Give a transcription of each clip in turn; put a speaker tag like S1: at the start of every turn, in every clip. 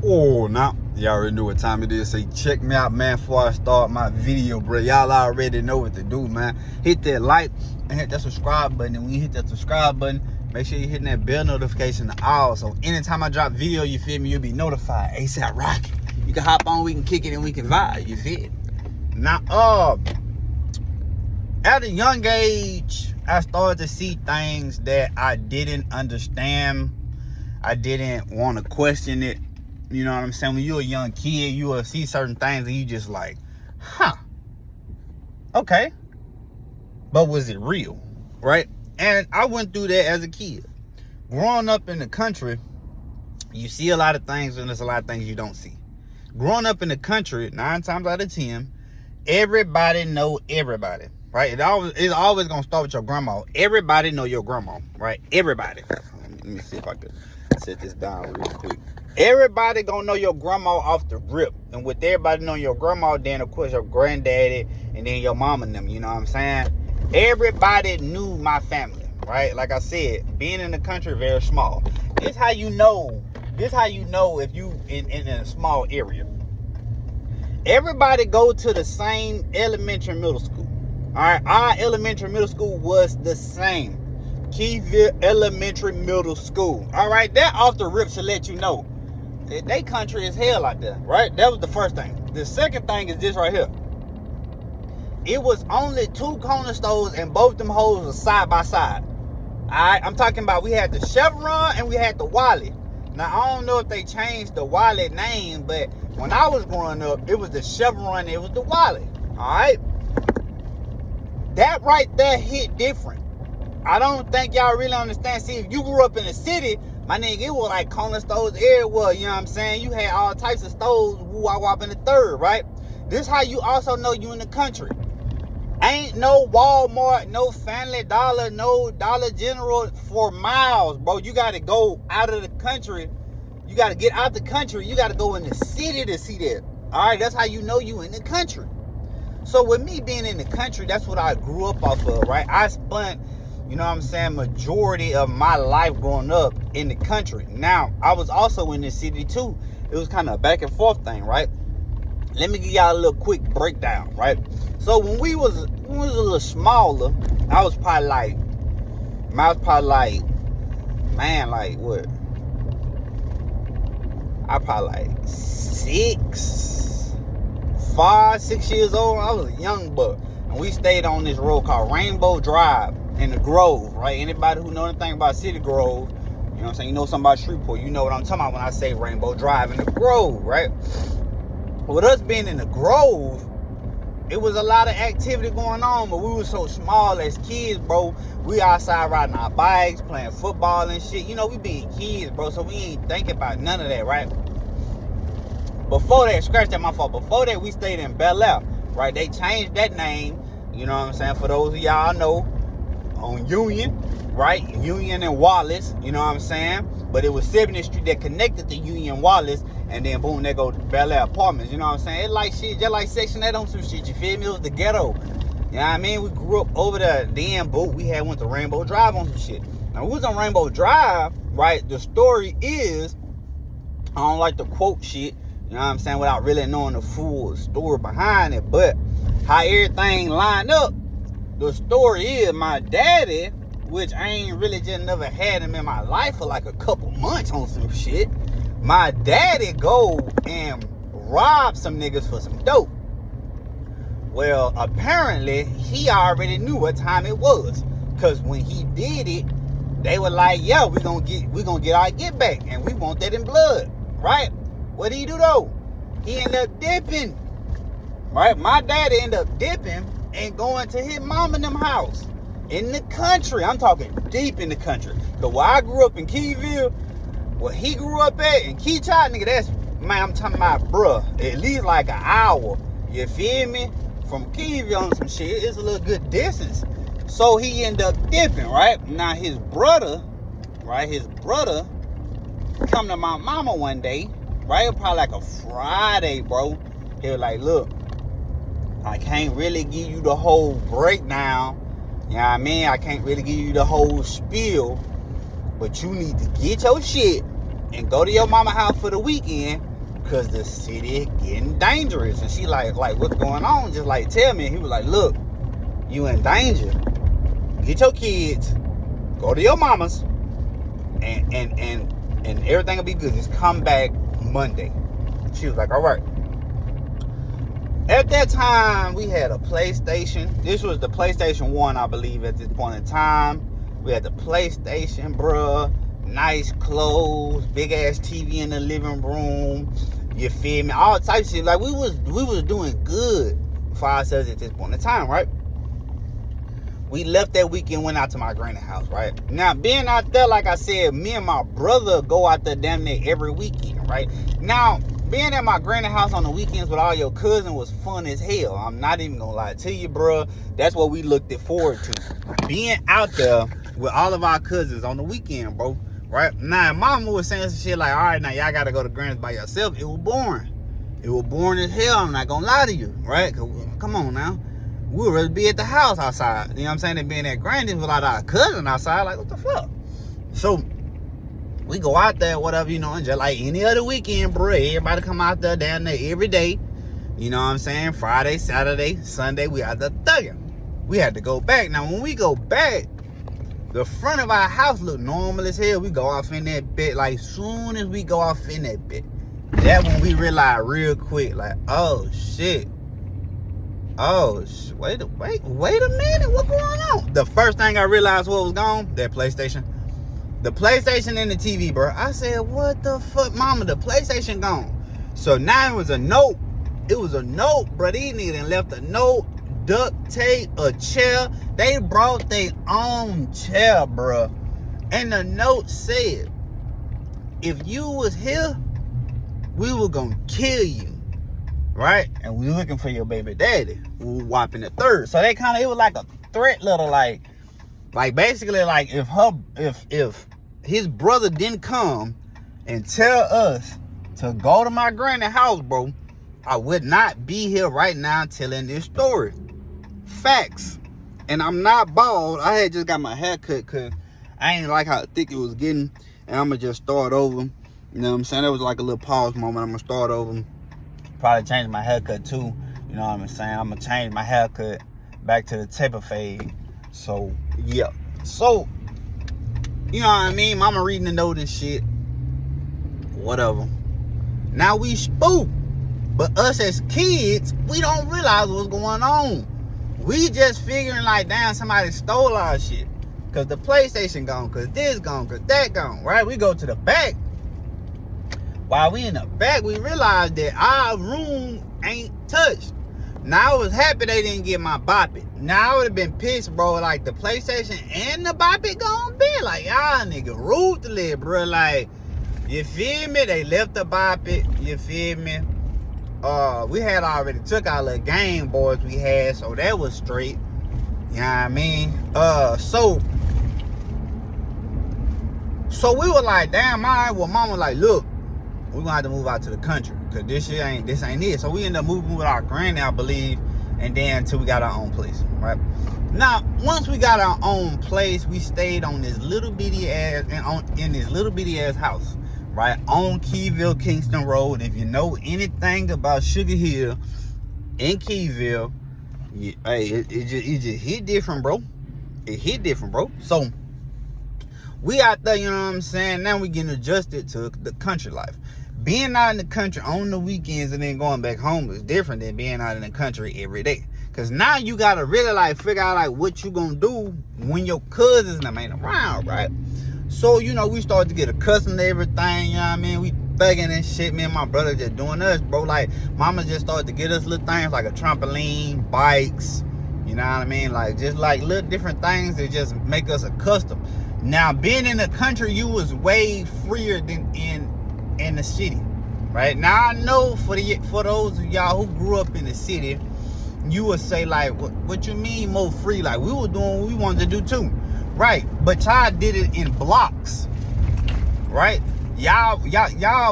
S1: Oh, now y'all already know what time it is. Say, check me out, man, before I start my video, bro. Y'all already know what to do, man. Hit that like and hit that subscribe button. And when you hit that subscribe button, make sure you're hitting that bell notification to all. So anytime I drop video, you feel me, you'll be notified. ASAP Rocky. You can hop on, we can kick it, and we can vibe. You feel it? Now, at a young age, I started to see things that I didn't understand. I didn't want to question it. You know what I'm saying? When you're a young kid, you will see certain things and you just like, okay. But was it real? Right? And I went through that as a kid. Growing up in the country, you see a lot of things and there's a lot of things you don't see. Growing up in the country, 9 times out of 10, everybody know everybody. Right? It's always going to start with your grandma. Everybody know your grandma. Right? Everybody. Let me see if I could set this down real quick. Everybody gonna know your grandma off the rip. And with everybody knowing your grandma, then of course your granddaddy and then your mom and them, you know what I'm saying? Everybody knew my family, right? Like I said, being in the country, very small. This how you know if you in a small area. Everybody go to the same elementary middle school. Alright, our elementary middle school was the same. Keyville Elementary Middle School. Alright, that off the rip should let you know. They country is hell out there, right? That was the first thing. The second thing is this right here. It was only 2 corner stores and both them hoes were side by side. Alright, I'm talking about we had the Chevron and we had the Wally. Now, I don't know if they changed the Wally name, but when I was growing up, it was the Chevron, it was the Wally. Alright? That right there hit different. I don't think y'all really understand. See, if you grew up in the city, my nigga, it was like corner stores everywhere, you know what I'm saying? You had all types of stores, woo-wop in the third, right? This how you also know you in the country. Ain't no Walmart, no Family Dollar, no Dollar General for miles, bro. You got to go out of the country. You got to get out the country. You got to go in the city to see that. All right, that's how you know you in the country. So with me being in the country, that's what I grew up off of, right? I spent, you know what I'm saying, majority of my life growing up in the country. Now, I was also in the city too. It was kind of a back and forth thing, right? Let me give y'all a little quick breakdown, right? So when we was a little smaller, I was probably like, what? I probably like 6 years old. I was a young buck. And we stayed on this road called Rainbow Drive in the Grove, right? Anybody who know anything about City Grove, you know what I'm saying? You know something about Shreveport. You know what I'm talking about when I say Rainbow Drive in the Grove, right? With us being in the Grove, it was a lot of activity going on, but we were so small as kids, bro. We outside riding our bikes, playing football and shit. You know, we being kids, bro, so we ain't thinking about none of that, right? Before that, scratch that, my fault. Before that, we stayed in Bel Air, right? They changed that name, you know what I'm saying? For those of y'all know, on Union, right? Union and Wallace, you know what I'm saying? But it was 70th Street that connected to Union Wallace, and then boom, they go to Bel Air Apartments, you know what I'm saying? It's like shit, just like Section 8 on some shit, you feel me? It was the ghetto. You know what I mean? We grew up over there, then boom, we went to Rainbow Drive on some shit. Now, we was on Rainbow Drive, right? The story is, I don't like to quote shit, you know what I'm saying, without really knowing the full story behind it, but how everything lined up, the story is my daddy, which I ain't really just never had him in my life for like a couple months on some shit. My daddy go and rob some niggas for some dope. Well, apparently, he already knew what time it was. Because when he did it, they were like, yo, we gonna get our get back. And we want that in blood. Right? What did he do though? He ended up dipping. Right? My daddy ended up dipping and going to his mom and them house. In the country. I'm talking deep in the country. Because where I grew up in Keyville, where he grew up at in Keychild, nigga, that's, man, I'm talking about, bruh, at least like an hour. You feel me? From Keyville on some shit, it's a little good distance. So he ended up dipping, right? Now his brother come to my mama one day, right? It was probably like a Friday, bro. He was like, look, I can't really give you the whole breakdown. You know what I mean? I can't really give you the whole spiel. But you need to get your shit and go to your mama house for the weekend because the city getting dangerous. And she like, what's going on? Just like, tell me. And he was like, look, you in danger. Get your kids, go to your mama's, and everything will be good. Just come back Monday. She was like, all right. At that time, we had a PlayStation. This was the PlayStation 1, I believe, at this point in time. We had the PlayStation, bruh. Nice clothes, big ass TV in the living room. You feel me? All types of shit. Like we was doing good for ourselves at this point in time, right? We left that weekend, went out to my granny house, right? Now, being out there, like I said, me and my brother go out there damn near every weekend, right? Now, being at my granny house on the weekends with all your cousins was fun as hell. I'm not even gonna lie to you, bro. That's what we looked forward to. Being out there with all of our cousins on the weekend, bro. Right? Now, mama was saying some shit like, all right, now y'all gotta go to Granny's by yourself. It was boring. It was boring as hell. I'm not gonna lie to you, right? Come on now. We would rather be at the house outside. You know what I'm saying? Than being at Granny's without our cousin outside. Like, what the fuck? So, we go out there, whatever, you know, and just like any other weekend, bro. Everybody come out there down there every day. You know what I'm saying? Friday, Saturday, Sunday, we out there thugging. We had to go back. Now, when we go back, the front of our house look normal as hell. We go off in that bit. Like, soon as we go off in that bit, that when we realize real quick, like, oh, shit. Oh, wait a minute. What's going on? The first thing I realized what was gone, that PlayStation. The PlayStation and the TV, bro. I said, what the fuck, mama? The PlayStation gone. So now it was a note. It was a note, bro. These niggas left a note, duct tape, a chair. They brought their own chair, bro. And the note said, if you was here, we were gonna kill you. Right? And we looking for your baby daddy. We were whopping the third. So they kind of, it was like a threat letter, like basically like if his brother didn't come and tell us to go to my granny house, bro, I would not be here right now telling this story. Facts. And I'm not bald. I had just got my hair cut because I ain't like how thick it was getting. And I'm going to just start over. You know what I'm saying? That was like a little pause moment. I'm going to start over. Probably change my haircut too. You know what I'm saying? I'm going to change my haircut back to the taper fade. So, yeah. So, you know what I mean? Mama reading the note and shit. Whatever. Now we spooked. But us as kids, we don't realize what's going on. We just figuring like, damn, somebody stole our shit. Because the PlayStation gone, because this gone, because that gone, right? We go to the back. While we in the back, we realized that our room ain't touched. Now I was happy they didn't get my Bop It. Now I would have been pissed, bro. Like, the PlayStation and the Bop It gone be. Like, y'all nigga ruthless, bro. Like, you feel me? They left the Bop It. You feel me? We had already took our little Game Boys we had, so that was straight. You know what I mean? So we were like, damn, all right. Well, mama was like, look, we're gonna have to move out to the country because this ain't it. So we ended up moving with our granny, I believe, and then until we got our own place, right? Now, once we got our own place, we stayed on this little bitty ass in this little bitty ass house, right on Keyville, Kingston Road. If you know anything about Sugar Hill in Keyville, it just hit different, bro. It hit different, bro. So we out there, you know what I'm saying? Now we getting adjusted to the country life. Being out in the country on the weekends and then going back home is different than being out in the country every day. Cause now you gotta really like figure out like what you gonna do when your cousins ain't around, right? So, you know, we started to get accustomed to everything, you know what I mean? We thugging and shit, me and my brother just doing us, bro. Like, mama just started to get us little things like a trampoline, bikes, you know what I mean? Like, just like little different things that just make us accustomed. Now, being in the country, you was way freer than in the city, right? Now, I know for those of y'all who grew up in the city, you would say, like, what you mean more free? Like, we were doing what we wanted to do, too. Right, but y'all did it in blocks, right? Y'all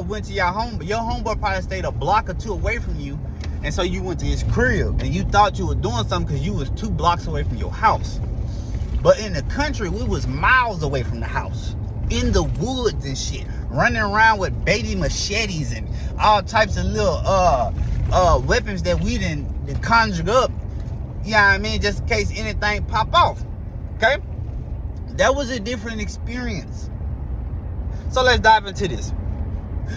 S1: went to your home, but your homeboy probably stayed a block or two away from you, and so you went to his crib, and you thought you were doing something because you was 2 blocks away from your house. But in the country, we was miles away from the house, in the woods and shit, running around with baby machetes and all types of little weapons that we didn't conjure up. You know what I mean? Just in case anything pop off. Okay? That was a different experience. So let's dive into this.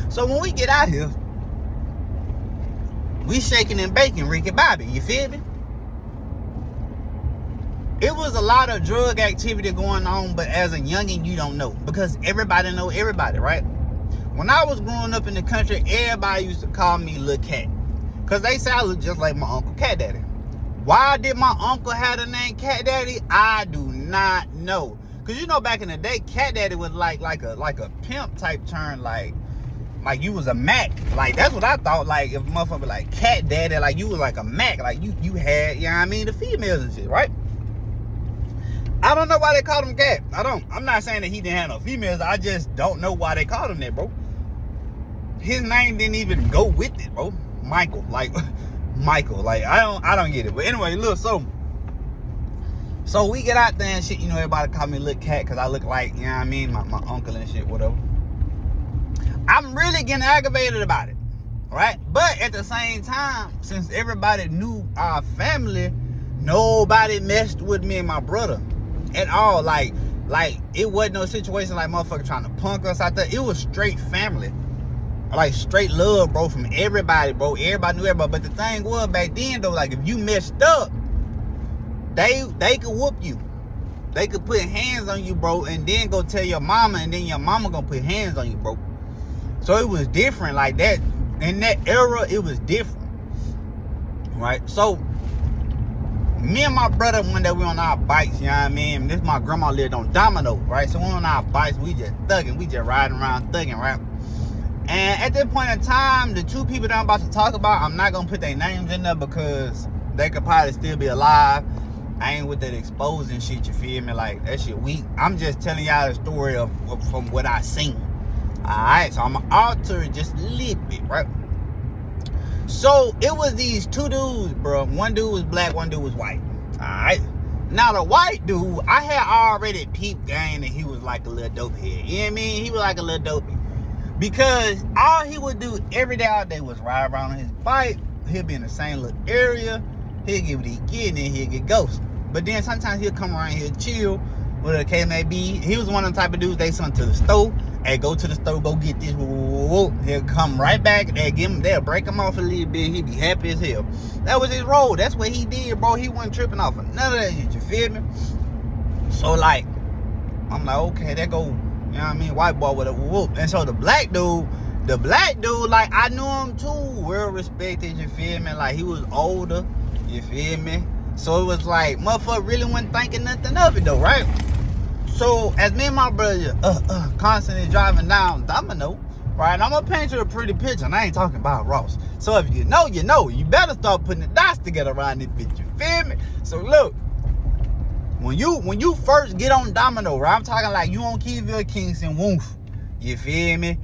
S1: So when we get out here, we shaking and baking Ricky Bobby. You feel me? It was a lot of drug activity going on, but as a youngin', you don't know. Because everybody know everybody, right? When I was growing up in the country, everybody used to call me Lil Cat. Because they say I look just like my Uncle Cat Daddy. Why did my uncle have the name Cat Daddy? I do not know. Because you know back in the day, Cat Daddy was like a pimp type term, like you was a Mac. Like that's what I thought. Like if a motherfucker like Cat Daddy, like you was like a Mac. Like you had, you know what I mean, the females and shit, right? I don't know why they called him Cat. I'm not saying that he didn't have no females. I just don't know why they called him that, bro. His name didn't even go with it, bro. Michael. Like Michael. Like I don't get it. But anyway, look, so we get out there and shit, you know, everybody call me Lil Cat because I look like, you know what I mean, my uncle and shit, whatever. I'm really getting aggravated about it. Right? But at the same time, since everybody knew our family, nobody messed with me and my brother at all. Like it wasn't no situation like motherfucker trying to punk us out there. It was straight family. Like straight love, bro, from everybody, bro. Everybody knew everybody. But the thing was back then though, like if you messed up, they could whoop you. They could put hands on you, bro, and then go tell your mama, and then your mama gonna put hands on you, bro. So it was different like that. In that era, it was different. Right? So me and my brother, one day we on our bikes, you know what I mean? This my grandma lived on Domino, right? So we on our bikes, we just thugging, we just riding around thugging, right? And at this point in time, the two people that I'm about to talk about, I'm not gonna put their names in there because they could probably still be alive. I ain't with that exposing shit, you feel me? Like, that shit weak. I'm just telling y'all the story of from what I seen. Alright, so I'm gonna alter it just a little bit, right? So, it was these two dudes, bro. One dude was black, one dude was white. Alright? Now, the white dude, I had already peeped game that he was like a little dope head. You know what I mean? He was like a little dopey. Because all he would do every day, all day was ride around on his bike. He'll be in the same little area. He'll get what he get, and then he'll get ghosted. But then sometimes he'll come around here, chill, whatever the case may be. He was one of the type of dudes, they sent to the store. Hey, go to the store, go get this. He'll come right back. They'll break him off a little bit. He'd be happy as hell. That was his role. That's what he did, bro. He wasn't tripping off of none of that shit. You feel me? So, like, I'm like, okay, there go, you know what I mean, white boy with a whoop. And so the black dude, like, I knew him too. Well respected, you feel me? Like, he was older, you feel me? So it was like, motherfucker really wasn't thinking nothing of it though, right? So as me and my brother constantly driving down Domino, right? And I'm gonna paint you a pretty picture, and I ain't talking about Ross. So if you know, you know. You better start putting the dots together around this bitch, you feel me? So look, when you first get on Domino, right? I'm talking like you on Keyville, Kingston, woof. You feel me?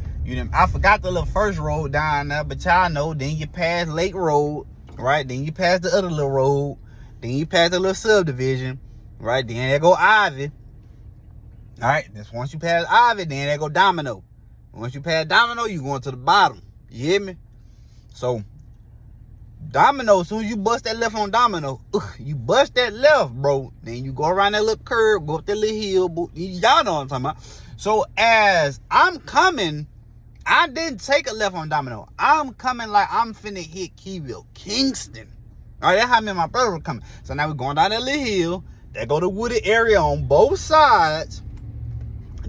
S1: I forgot the little first road down there, but y'all know. Then you pass Lake Road, right? Then you pass the other little road. Then you pass the little subdivision, right? Then there go Ivy. All right, that's once you pass Ivy, then there go Domino. Once you pass Domino, you going to the bottom. You hear me? So, Domino, as soon as you bust that left on Domino, you bust that left, bro. Then you go around that little curve, go up that little hill. Y'all know what I'm talking about. So, as I'm coming, I didn't take a left on Domino. I'm coming like I'm finna hit Keyville, Kingston. All right, that's how me and my brother were coming. So now we're going down that little hill. There go the wooded area on both sides.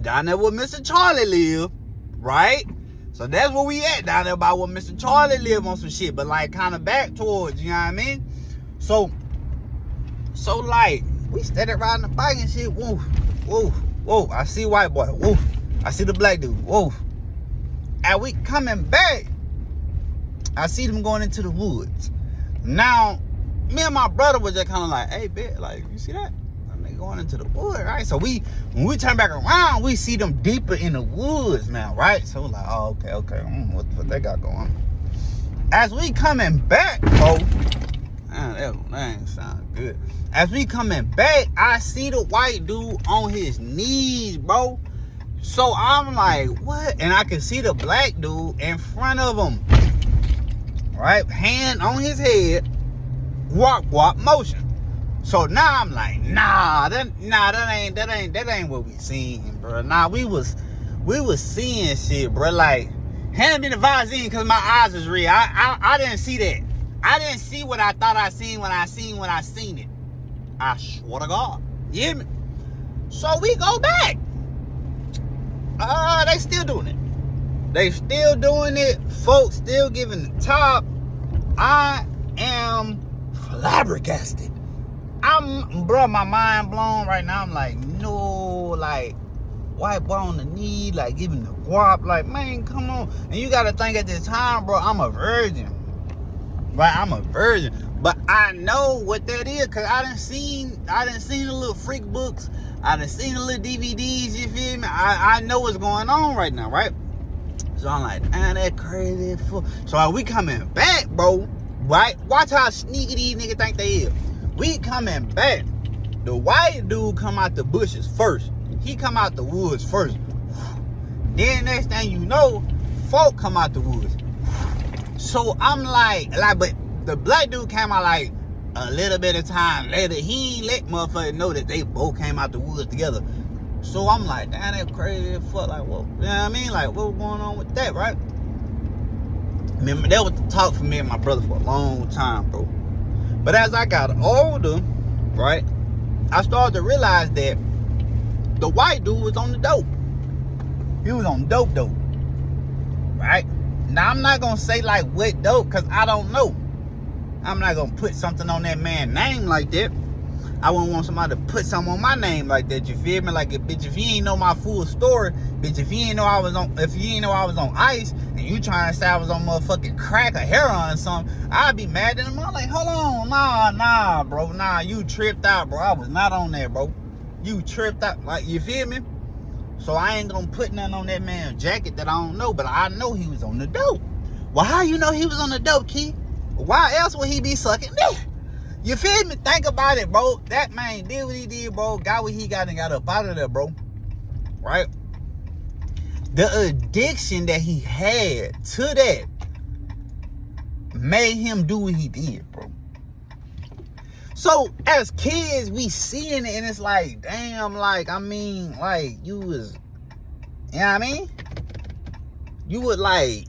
S1: Down there where Mr. Charlie live, right? So that's where we at, down there by where Mr. Charlie live on some shit. But like kind of back towards, you know what I mean? So like, we steady riding the bike and shit. Woof, woof, woof. I see white boy. Woof. I see the black dude. Woof. And we coming back, I see them going into the woods. Now, me and my brother was just kind of like, hey, bitch, like, you see that? They going into the woods, right? So when we turn back around, we see them deeper in the woods now, right? So we're like, oh, okay. What they got going? As we coming back, bro, that ain't sound good. As we coming back, I see the white dude on his knees, bro. So I'm like, what? And I can see the black dude in front of him, right? Hand on his head, walk motion. So now I'm like, that ain't what we seen, bro. Nah, we was seeing shit, bro. Like, hand me the Visine because my eyes is real. I didn't see that. I didn't see what I thought I seen when I seen it. I swear to God. You hear me? So we go back. They still doing it. They still doing it. Folks still giving the top. I am flabbergasted. Bro, my mind blown right now. I'm like, no, like, white boy on the knee, like, giving the guap. Like, man, come on. And you got to think at this time, bro, I'm a virgin. Right? I'm a virgin. But I know what that is because I done seen the little freak books. I done seen the little DVDs, you feel me? I know what's going on right now, right? So I'm like, that crazy fool. So we coming back, bro, right? Watch how sneaky these niggas think they is. We coming back. The white dude come out the bushes first. He come out the woods first. Then next thing you know, folk come out the woods. So I'm like, but the black dude came out like a little bit of time later. He ain't let motherfuckers know that they both came out the woods together. So I'm like, damn, that crazy as fuck. Like, what? You know what I mean? Like, what's going on with that, right? Remember, that was the talk for me and my brother for a long time, bro. But as I got older, right, I started to realize that the white dude was on the dope. He was on dope, right? Now, I'm not going to say, like, what dope, because I don't know. I'm not going to put something on that man's name like that. I wouldn't want somebody to put something on my name like that, you feel me? Like, bitch, if you ain't know my full story, bitch, if you ain't know I was on ice, and you trying to say I was on motherfucking crack or heroin or something, I'd be mad at him. I'm like, hold on, nah, bro, you tripped out, bro. I was not on there, bro. You tripped out, like, you feel me? So I ain't gonna put nothing on that man's jacket that I don't know, but I know he was on the dope. Well, how you know he was on the dope, Key? Why else would he be sucking dick? You feel me? Think about it, bro. That man did what he did, bro. Got what he got and got up out of there, bro. Right? The addiction that he had to that made him do what he did, bro. So, as kids, we seeing it, and it's like, damn, like, I mean, like, you was, you know what I mean? You would like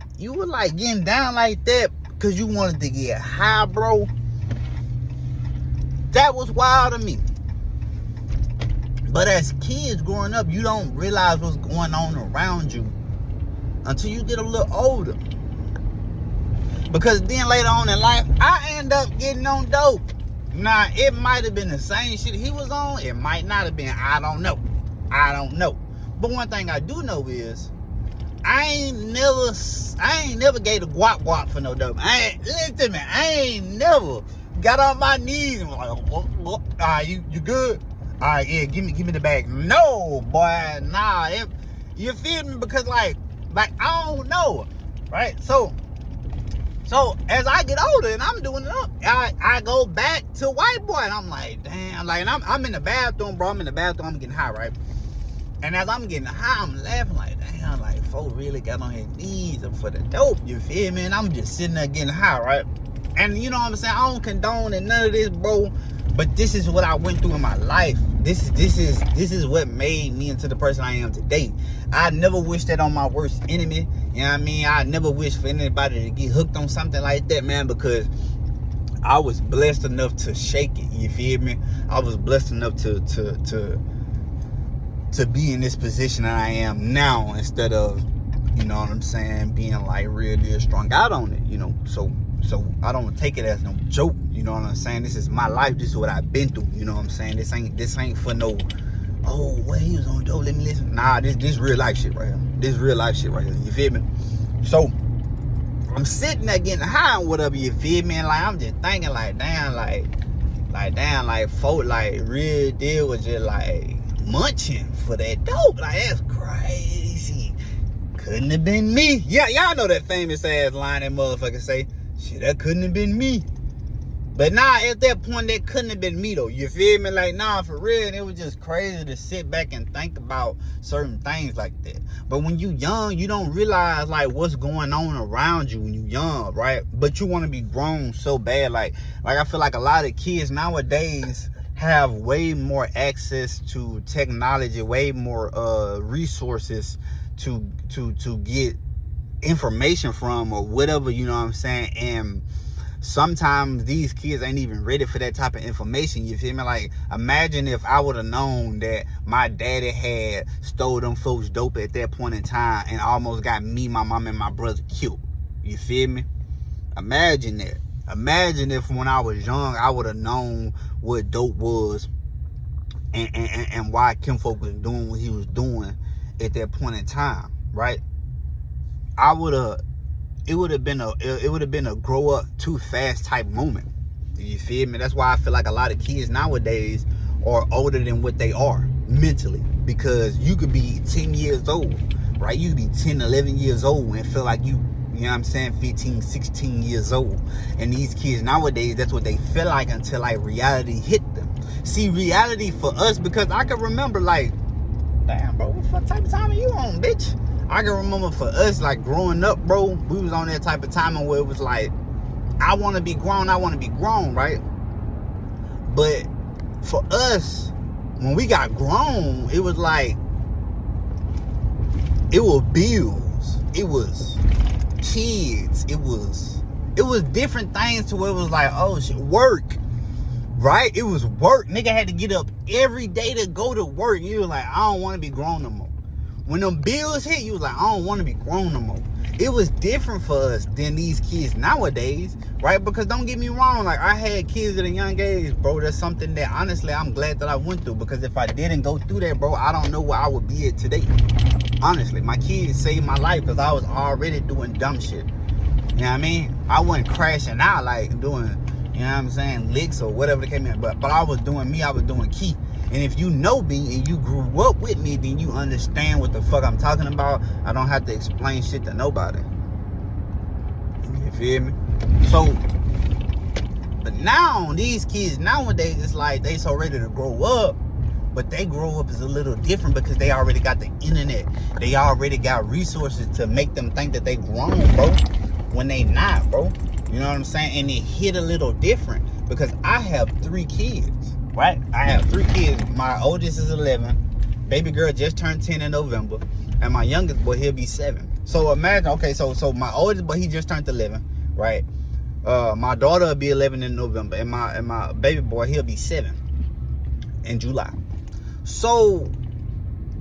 S1: getting down like that because you wanted to get high, bro. That was wild to me. But as kids growing up, you don't realize what's going on around you until you get a little older. Because then later on in life, I end up getting on dope. Now, it might have been the same shit he was on. It might not have been. I don't know. But one thing I do know is I ain't never gave the guap for no dope. Listen to me. I ain't never got on my knees and was like, what? You good? All right, yeah, give me the bag. No, boy, nah. You feel me? Because like I don't know, right? So as I get older and I'm doing it up, I go back to white boy and I'm like, damn, like, and I'm in the bathroom, bro. I'm getting high, right? And as I'm getting high, I'm laughing like, damn, like, folk really got on his knees for the dope, you feel me? And I'm just sitting there getting high, right? And you know what I'm saying? I don't condone and none of this, bro. But this is what I went through in my life. This is what made me into the person I am today. I never wish that on my worst enemy. You know what I mean? I never wish for anybody to get hooked on something like that, man, because I was blessed enough to shake it. You feel me? I was blessed enough to be in this position that I am now instead of, you know what I'm saying, being like real strung out on it, you know. So I don't take it as no joke, you know what I'm saying? This is my life. This is what I've been through, you know what I'm saying? This ain't for no, oh, well, he was on dope, let me listen. Nah, this real life shit right here. This real life shit right here, you feel me? So I'm sitting there getting high and whatever, you feel me? And like, I'm just thinking like, damn, like folk, like, real deal was just like munching for that dope. Like, that's crazy. Couldn't have been me. Yeah, y'all know that famous ass line that motherfuckers say, shit, that couldn't have been me. But nah, at that point, that couldn't have been me though. You feel me? Like, nah, for real. And it was just crazy to sit back and think about certain things like that. But when you young, you don't realize like what's going on around you when you young, right? But you want to be grown so bad. Like I feel like a lot of kids nowadays have way more access to technology, way more resources to get information from or whatever, you know what I'm saying? And sometimes these kids ain't even ready for that type of information. You feel me? Like, imagine if I would have known that my daddy had stole them folks dope at that point in time and almost got me, my mom, and my brother killed. You feel me? Imagine that. Imagine if when I was young, I would have known what dope was and why Kim Folk was doing what he was doing at that point in time, right? It would have been a grow up too fast type moment. You feel me? That's why I feel like a lot of kids nowadays are older than what they are mentally, because you could be 10 years old, right? You could be 10, 11 years old and feel like you know what I'm saying, 15, 16 years old. And these kids nowadays, that's what they feel like until like reality hit them. See, reality for us, because I can remember like, damn, bro, what type of time are you on, bitch? I can remember for us, like, growing up, bro, we was on that type of time where it was like, I want to be grown, right? But for us, when we got grown, it was like, it was bills, it was kids, it was different things to where it was like, oh shit, work, right? It was work. Nigga had to get up every day to go to work. You was like, I don't want to be grown no more. When them bills hit, you was like, I don't want to be grown no more. It was different for us than these kids nowadays, right? Because don't get me wrong, like, I had kids at a young age, bro. That's something that, honestly, I'm glad that I went through. Because if I didn't go through that, bro, I don't know where I would be at today. Honestly, my kids saved my life because I was already doing dumb shit. You know what I mean? I wasn't crashing out, like, doing, you know what I'm saying, licks or whatever that came in. But I was doing me, I was doing key. And if you know me and you grew up with me, then you understand what the fuck I'm talking about. I don't have to explain shit to nobody. You feel me? So, but now, these kids nowadays, it's like they so ready to grow up, but they grow up is a little different because they already got the internet. They already got resources to make them think that they grown, bro, when they not, bro. You know what I'm saying? And it hit a little different because I have 3 kids. Right? I have 3 kids. My oldest is 11. Baby girl just turned 10 in November. And my youngest boy, he'll be 7. So imagine, okay, so my oldest boy, he just turned 11, right? My daughter will be 11 in November. And my baby boy, he'll be 7 in July. So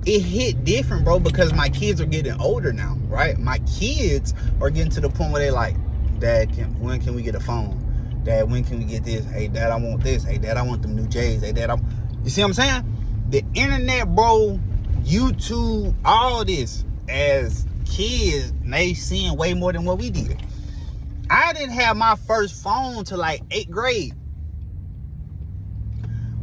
S1: it hit different, bro, because my kids are getting older now, right? My kids are getting to the point where they like, Dad, when can we get a phone? Dad, when can we get this? Hey, Dad, I want this. Hey, Dad, I want them new J's. Hey, Dad, you see what I'm saying? The internet, bro, YouTube, all this, as kids, they seeing way more than what we did. I didn't have my first phone till like 8th grade.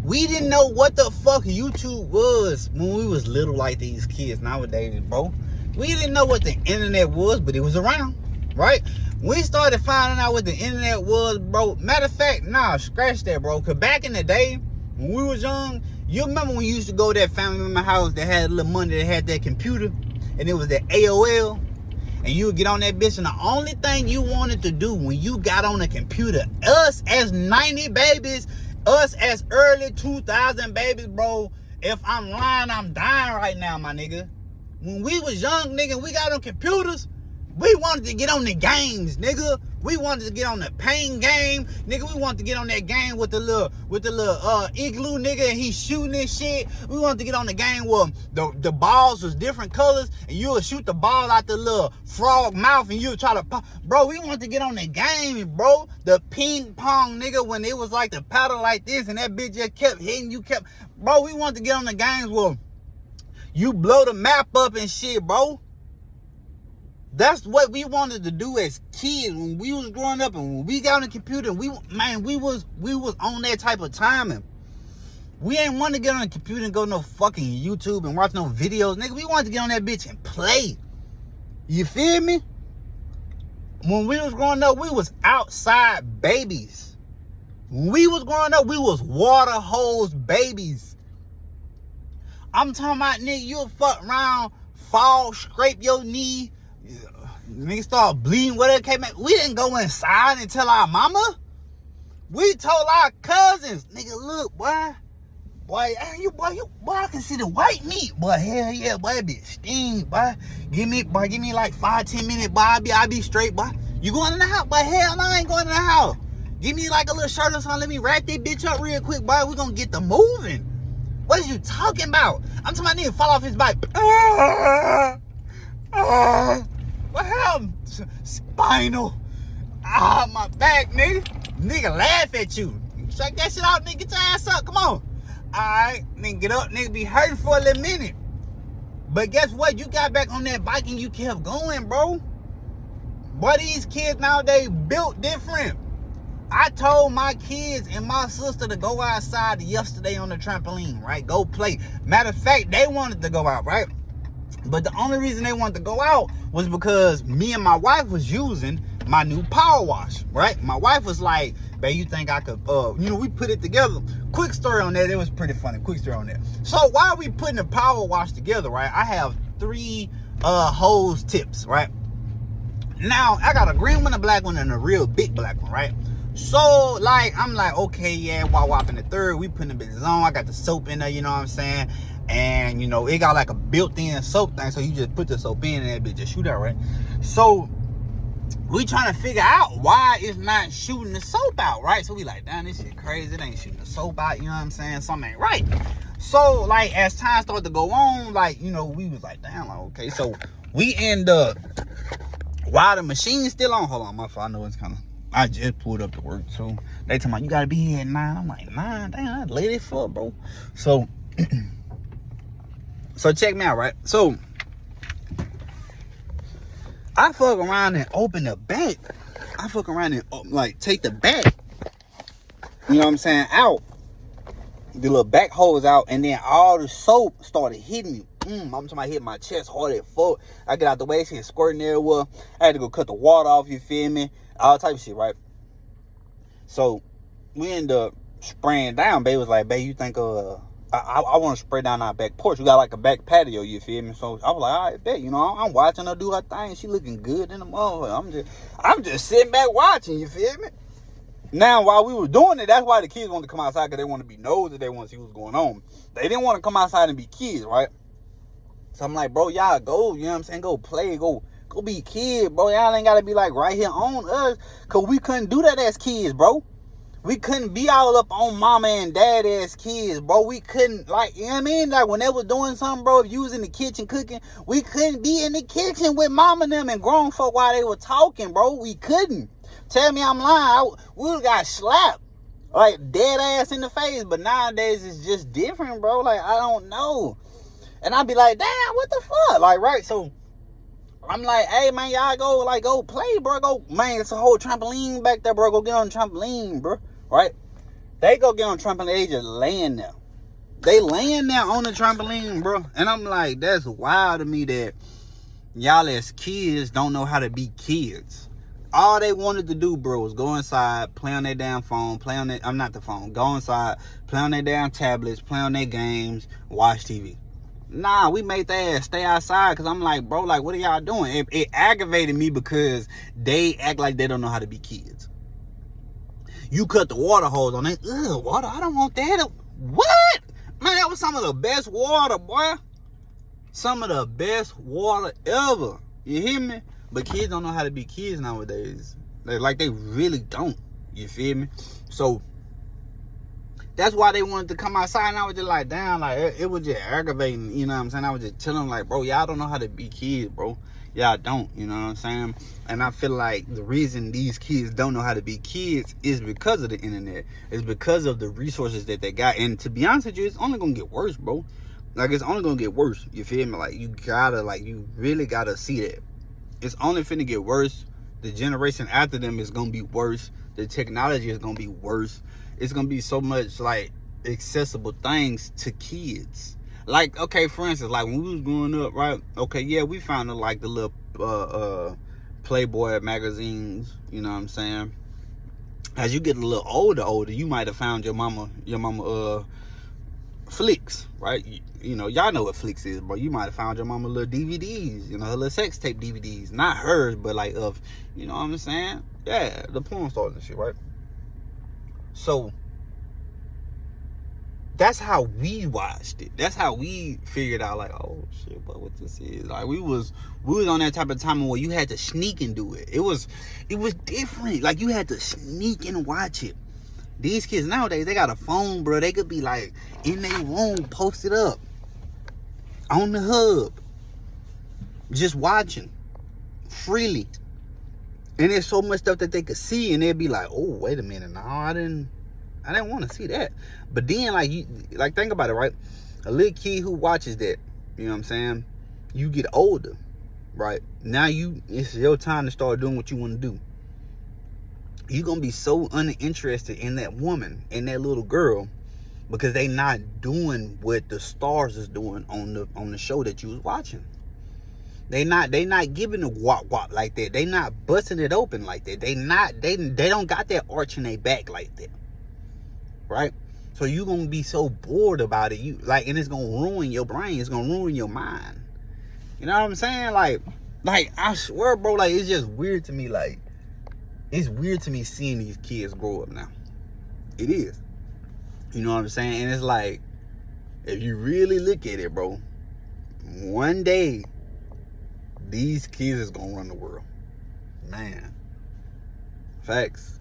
S1: We didn't know what the fuck YouTube was when we was little like these kids nowadays, bro. We didn't know what the internet was, but it was around, right? We started finding out what the internet was, bro. Matter of fact, nah, scratch that, bro. Because back in the day, when we was young, you remember when you used to go to that family member house that had a little money that had that computer, and it was that AOL, and you would get on that bitch, and the only thing you wanted to do when you got on a computer, us as 90 babies, us as early 2000 babies, bro, if I'm lying, I'm dying right now, my nigga. When we was young, nigga, we got on computers, we wanted to get on the games, nigga. We wanted to get on the pain game, nigga. We wanted to get on that game with the little igloo nigga, and he's shooting this shit. We wanted to get on the game where the balls was different colors, and you would shoot the ball out the little frog mouth, and you would try to pop. Bro, we wanted to get on the game, bro. The ping pong, nigga, when it was like the paddle like this, and that bitch just kept hitting you, bro. We wanted to get on the games where you blow the map up and shit, bro. That's what we wanted to do as kids when we was growing up, and when we got on the computer, we was on that type of timing. We ain't want to get on the computer and go no fucking YouTube and watch no videos, nigga. We wanted to get on that bitch and play. You feel me? When we was growing up, we was outside babies. When we was growing up, we was water hose babies. I'm talking about, nigga, you'll fuck around, fall, scrape your knee, nigga start bleeding, whatever came out. We didn't go inside and tell our mama. We told our cousins, nigga, look, boy, I can see the white meat, boy. Hell yeah, boy, it be sting, boy. Give me like 5-10 minutes, boy. I be straight, boy. You going in the house, boy? Hell no, I ain't going in the house. Give me like a little shirt or something. Let me wrap that bitch up real quick, boy. We gonna get the moving. What is you talking about? I'm talking about nigga fall off his bike. What happened? Spinal. My back, nigga. Nigga laugh at you. Check that shit out, nigga. Get your ass up. Come on. Alright, nigga, get up. Nigga be hurting for a little minute. But guess what? You got back on that bike and you kept going, bro. Boy, these kids nowadays built different. I told my kids and my sister to go outside yesterday on the trampoline, right? Go play. Matter of fact, they wanted to go out, right? But the only reason they wanted to go out was because me and my wife was using my new power wash, right? My wife was like, babe, you think I could, we put it together. Quick story on that. It was pretty funny. Quick story on that. So while we putting the power wash together, right, I have 3 hose tips, right? Now, I got a green one, a black one, and a real big black one, right? So, like, I'm like, okay, yeah, while whopping the third, we putting the bitches on. I got the soap in there, you know what I'm saying? And, you know, it got like a built-in soap thing, so you just put the soap in and that bitch just shoot out, right? So, we trying to figure out why it's not shooting the soap out, right? So we like, damn, this shit crazy. It ain't shooting the soap out, you know what I'm saying? Something ain't right. So, like, as time started to go on, like, you know, we was like, damn, like, okay. So, we end up, while the machine's still on, hold on, my fault, I know it's kind of, I just pulled up to work, so they tell me, you gotta be here at 9. I'm like, 9? Damn, that's late as fuck, bro. So, so check me out, right? So, I fuck around and open the back. I fuck around and, like, take the back, you know what I'm saying, out. The little back hose out, and then all the soap started hitting me. I'm talking about hitting my chest hard as fuck. I get out the way, shit squirting everywhere. I had to go cut the water off, you feel me? All type of shit, right? So, we end up spraying down. Babe was like, babe, you think, I want to spray down our back porch. We got like a back patio, you feel me? So, I was like, all right, bet, you know, I'm watching her do her thing. She looking good in the motherfucker. I'm just sitting back watching, you feel me? Now, while we were doing it, that's why the kids wanted to come outside, because they want to be nosy. They want to see what's going on. They didn't want to come outside and be kids, right? So I'm like, bro, y'all go, you know what I'm saying? Go play, go be kids, bro. Y'all ain't got to be like right here on us, because we couldn't do that as kids, bro. We couldn't be all up on mama and dad as kids, bro. We couldn't, like, you know what I mean? Like, when they was doing something, bro, if you was in the kitchen cooking, we couldn't be in the kitchen with mama and them and grown folk while they were talking, bro. We couldn't. Tell me I'm lying. We would've got slapped, like, dead ass in the face. But nowadays, it's just different, bro. Like, I don't know. And I'd be like, damn, what the fuck? Like, right, so I'm like, hey, man, y'all go play, bro. Go, man, it's a whole trampoline back there, bro. Go get on the trampoline, bro. Right? They go get on the trampoline, they just laying there. They laying there on the trampoline, bro. And I'm like, that's wild to me that y'all as kids don't know how to be kids. All they wanted to do, bro, was go inside, play on their damn phone, go inside, play on their damn tablets, play on their games, watch TV. Nah, we made their ass stay outside, because I'm like, bro, like, what are y'all doing? It aggravated me because they act like they don't know how to be kids. You cut the water hose on it. Ugh, water, I don't want that. What? Man, that was some of the best water, boy. Some of the best water ever. You hear me? But kids don't know how to be kids nowadays. They really don't. You feel me? So, that's why they wanted to come outside, and I was just like, damn, like, it was just aggravating, you know what I'm saying? I was just telling them, like, bro, y'all don't know how to be kids, bro. Y'all don't, you know what I'm saying? And I feel like the reason these kids don't know how to be kids is because of the internet. It's because of the resources that they got. And to be honest with you, it's only gonna get worse, bro. Like, it's only gonna get worse. You feel me? Like, you really gotta see that. It's only finna get worse. The generation after them is gonna be worse. The technology is gonna be worse. It's gonna be so much, like, accessible things to kids. Like, okay, for instance, like, when we was growing up, right? Okay, yeah, we found, like, the little Playboy magazines, you know what I'm saying? as you get a little older, you might have found your mama flicks, right? You know, y'all know what flicks is, bro. You might have found your mama little DVDs, you know, her little sex tape DVDs. Not hers, but like of, you know what I'm saying? Yeah, the porn stars and shit, right? So that's how we watched it. That's how we figured out, like, oh shit, but what this is. Like we was on that type of time where you had to sneak and do it. It was different. Like you had to sneak and watch it. These kids nowadays, they got a phone, bro. They could be like in their room, posted up on the hub, just watching freely. And there's so much stuff that they could see, and they'd be like, oh, wait a minute, no, I didn't want to see that. But then, like think about it, right? A little kid who watches that, you know what I'm saying? You get older, right? Now it's your time to start doing what you want to do. You're going to be so uninterested in that woman, in that little girl, because they not doing what the stars is doing on the show that you was watching. They not giving a wop like that. They not busting it open like that. They don't got that arch in their back like that. Right? So you gonna be so bored about it. And it's gonna ruin your brain. It's gonna ruin your mind. You know what I'm saying? Like I swear, bro, like it's just weird to me. Like it's weird to me seeing these kids grow up now. It is. You know what I'm saying? And it's like, if you really look at it, bro, one day these kids is gonna run the world. Man. Facts.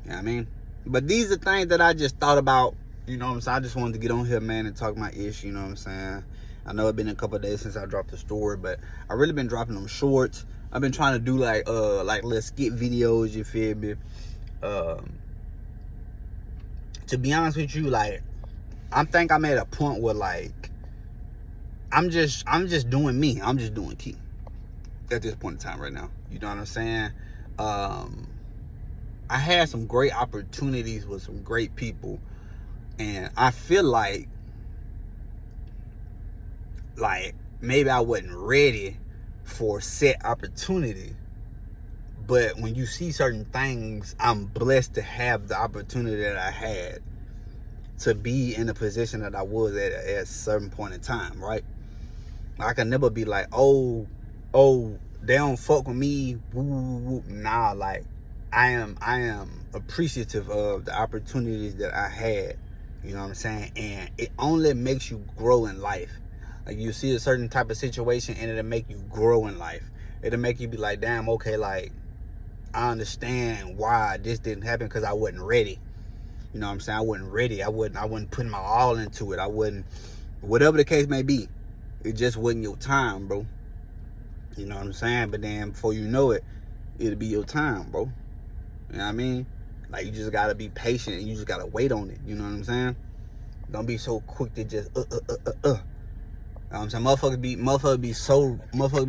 S1: You know what I mean? But these are things that I just thought about. You know what I'm saying? I just wanted to get on here, man, and talk my ish. You know what I'm saying? I know it's been a couple of days since I dropped the story, but I really been dropping them shorts. I've been trying to do like little skit videos, you feel me? To be honest with you, like, I think I'm at a point where like I'm just doing me. I'm just doing Key at this point in time right now. You know what I'm saying? I had some great opportunities with some great people, and I feel like maybe I wasn't ready for set opportunity. But when you see certain things, I'm blessed to have the opportunity that I had to be in the position that I was at a certain point in time, right? I can never be like, oh, they don't fuck with me. Woo, woo, woo. Nah, like I am appreciative of the opportunities that I had. You know what I'm saying? And it only makes you grow in life. Like you see a certain type of situation and it'll make you grow in life. It'll make you be like, damn, okay, like I understand why this didn't happen, because I wasn't ready. You know what I'm saying? I wasn't ready. I wasn't putting my all into it. I wasn't, whatever the case may be, it just wasn't your time, bro. You know what I'm saying? But then before you know it, it'll be your time, bro. You know what I mean? Like you just gotta be patient and you just gotta wait on it. You know what I'm saying? Don't be so quick to just You know what I'm saying? Motherfuckers be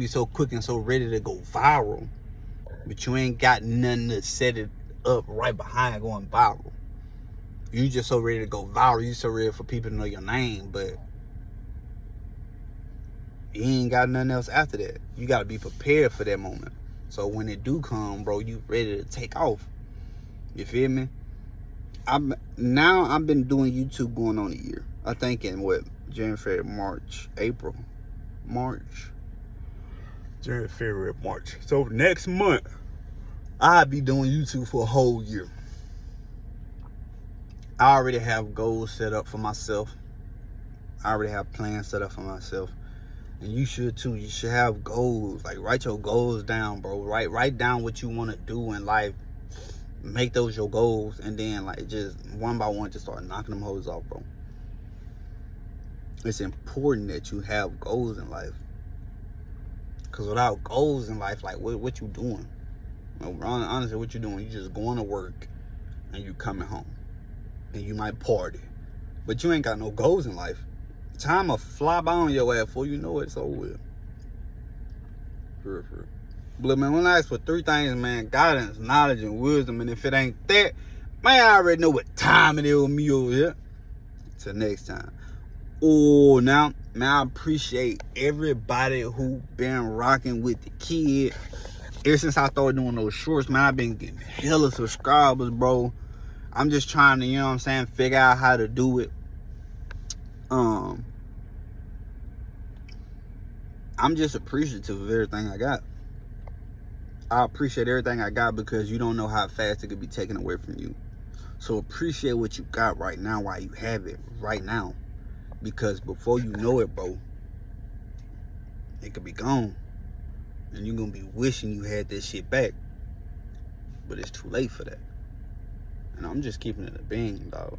S1: so quick and so ready to go viral, but you ain't got nothing to set it up right behind going viral. You just so ready to go viral. You so ready for people to know your name, but you ain't got nothing else after that. You gotta be prepared for that moment. So when it do come, bro, you ready to take off. You feel me? I've been doing YouTube going on a year. I think in what? January, February, March. So next month, I'll be doing YouTube for a whole year. I already have goals set up for myself. I already have plans set up for myself. And you should too. You should have goals. Like write your goals down, bro. Write down what you want to do in life. Make those your goals, and then like just one by one just start knocking them hoes off, bro. It's important that you have goals in life, because without goals in life, like what you doing? Well, honestly, what you doing? You just going to work and you coming home, and you might party, but you ain't got no goals in life. Time will fly by on your ass before you know it, it's over with. For real. But man, when I ask for three things, man, guidance, knowledge, and wisdom, and if it ain't that, man, I already know what time it is with me over here. Till next time. Oh, now, man, I appreciate everybody who been rocking with the kid. Ever since I started doing those shorts, man, I've been getting hella subscribers, bro. I'm just trying to, you know what I'm saying, figure out how to do it. I'm just appreciative of everything I got. I appreciate everything I got because you don't know how fast it could be taken away from you. So appreciate what you got right now while you have it right now. Because before you know it, bro, it could be gone. And you're going to be wishing you had that shit back. But it's too late for that. And I'm just keeping it a bean, dog.